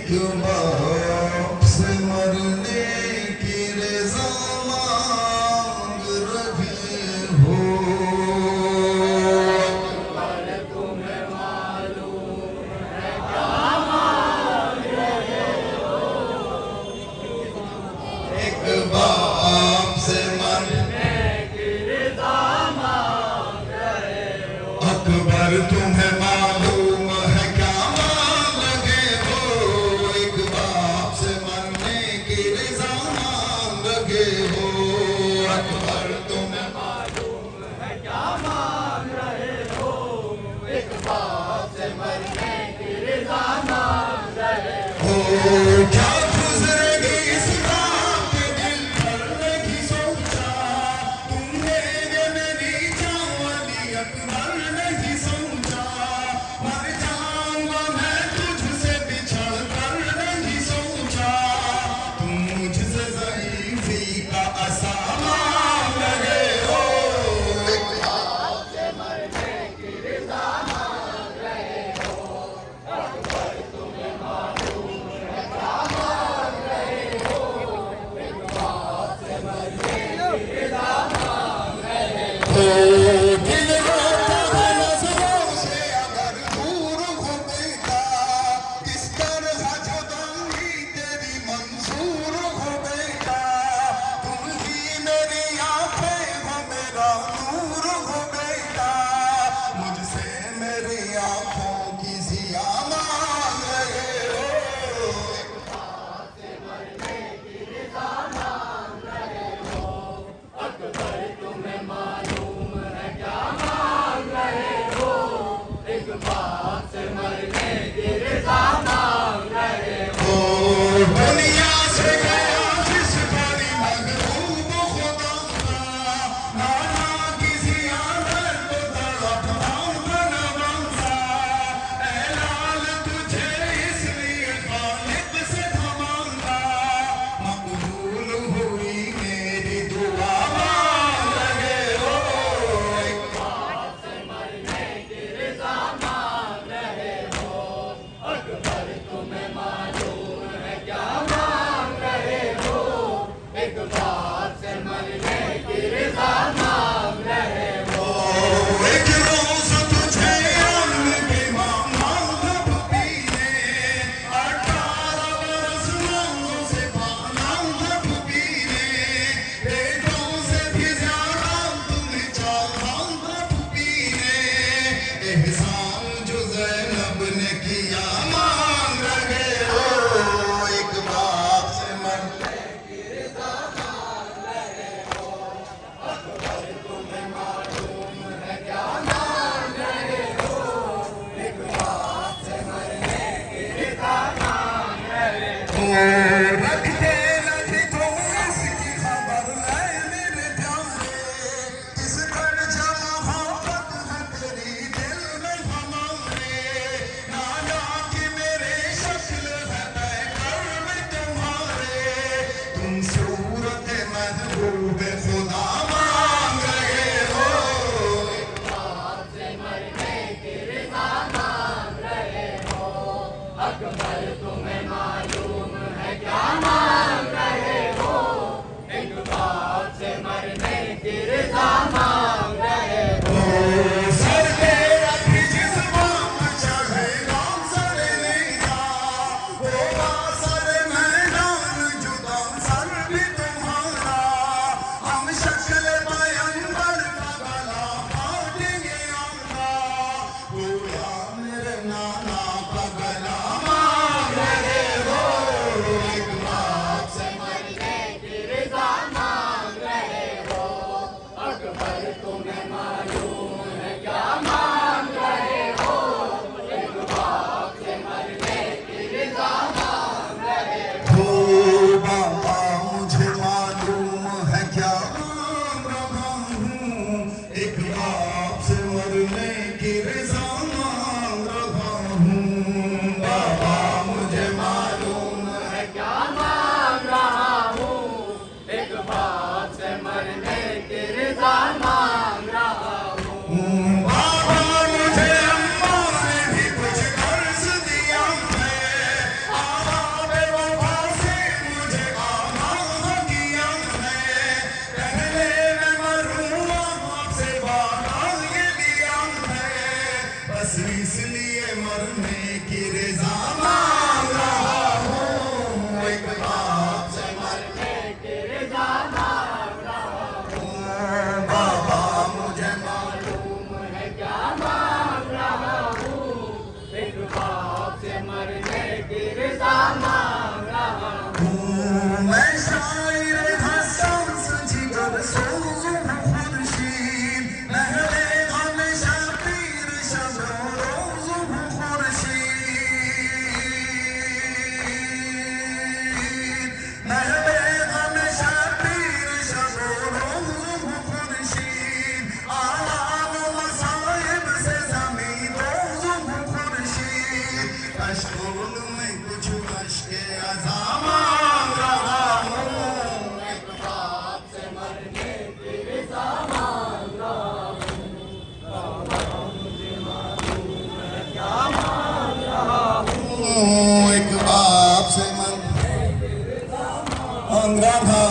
एक बाप से मरने की रज़ा मांग रहे हो। पर तुम्हें मालूम है क्या मांग रहे हो। एक बाप से मरने की रज़ा मांग रहे हो। अकबर तुम्हें मालूम है क्या मांग रहे हो। एक बाप से मरने की रज़ा मांग रहे हो। अकबर तुम्हें मालूम है क्या मांग रहे हो। एक बाप से मरने की रज़ा मांग रहे हो। क्या गुज़रेगी इस रात के दिल पर नहीं सोचा। तुमने ये मेरी जावानी अकबर नहीं सोचा। मर जाऊंगा मैं तुझसे बिछड़ कर नहीं सोचा। तुम मुझसे ज़ईफ़ी का असा मांग रहे हो। एक बाप से मरने की रज़ा मांग रहे हो। अकबर तुम्हें मालूम है क्या मांग रहे हो। एक बाप से मरने की रज़ा मांग रहे हो। दिल रोता है नज़रों से अगर दूर हो बेटा। किस तरह जुदाई तेरी मंजूर हो बेटा। तुम ही मेरी आंखें हो मेरा नूर हो बेटा। मुझसे मेरी आंखों की ज़िया मांग रहे हो। बाप से मरने की रज़ा मांग रहे हो। अकबर तुम्हें मालूम है क्या मांग रहे हो। एक बाप से मरने की रज़ा मांग रहे हो। दुनिया से गया जिस बड़ी महबूब खुदा का। नाना किसी आदर को तड़प न बंसा। ऐ लाल तुझे इसलिए खालिद से थमाऊंगा। मकबूल हुई मेरी दुआ मांग रहे हो। बाप से मरने की रज़ा मांग रहे हो। अकबर तुम्हें मालूम है क्या मांग रहे हो। एक बाप से मरने की रज़ा मांग रहे हो। एक रोज़ तुझे अम्न के मांग पीने। 18 बरस मांगों से पाना पीने। पेटों से भी ज़्यादा तुम्हें चाहा पीने। एहसान जो ज़ैनब ने किया मांग रहे हो। एक बाप से मरने की रज़ा मांग रहे हो। अकबर तुम्हें मालूम है क्या मांग रहे हो। एक बाप से मरने की रज़ा मांग रहे हो। रखते नहीं तुम इसकी खबर ले मेरे प्यारे। किस दर्जा मोहब्बत है तेरी दिल में हमारे। नाना की मेरे शक्ल है पैकर में तुम्हारे। तुम सूरत महबूब खुदा मांग रहे हो। बाप से मरने की रज़ा मांग रहे हो। अकबर तुम्हें मालूम है क्या मांग मैं शायर था शम्स जिगर सोज़ुम खुर्शीद महले हमेशा पीर शब रोज़ुम खुर्शीद महले हमेशा पीर शब रोज़ुम खुर्शीद आलाम मसाइब से ज़मीं रोज़ुम खुर्शीद अश्कुल में कुछ अश्के अज़ाम मांग रहा हूँ एक बाप से मांग रहा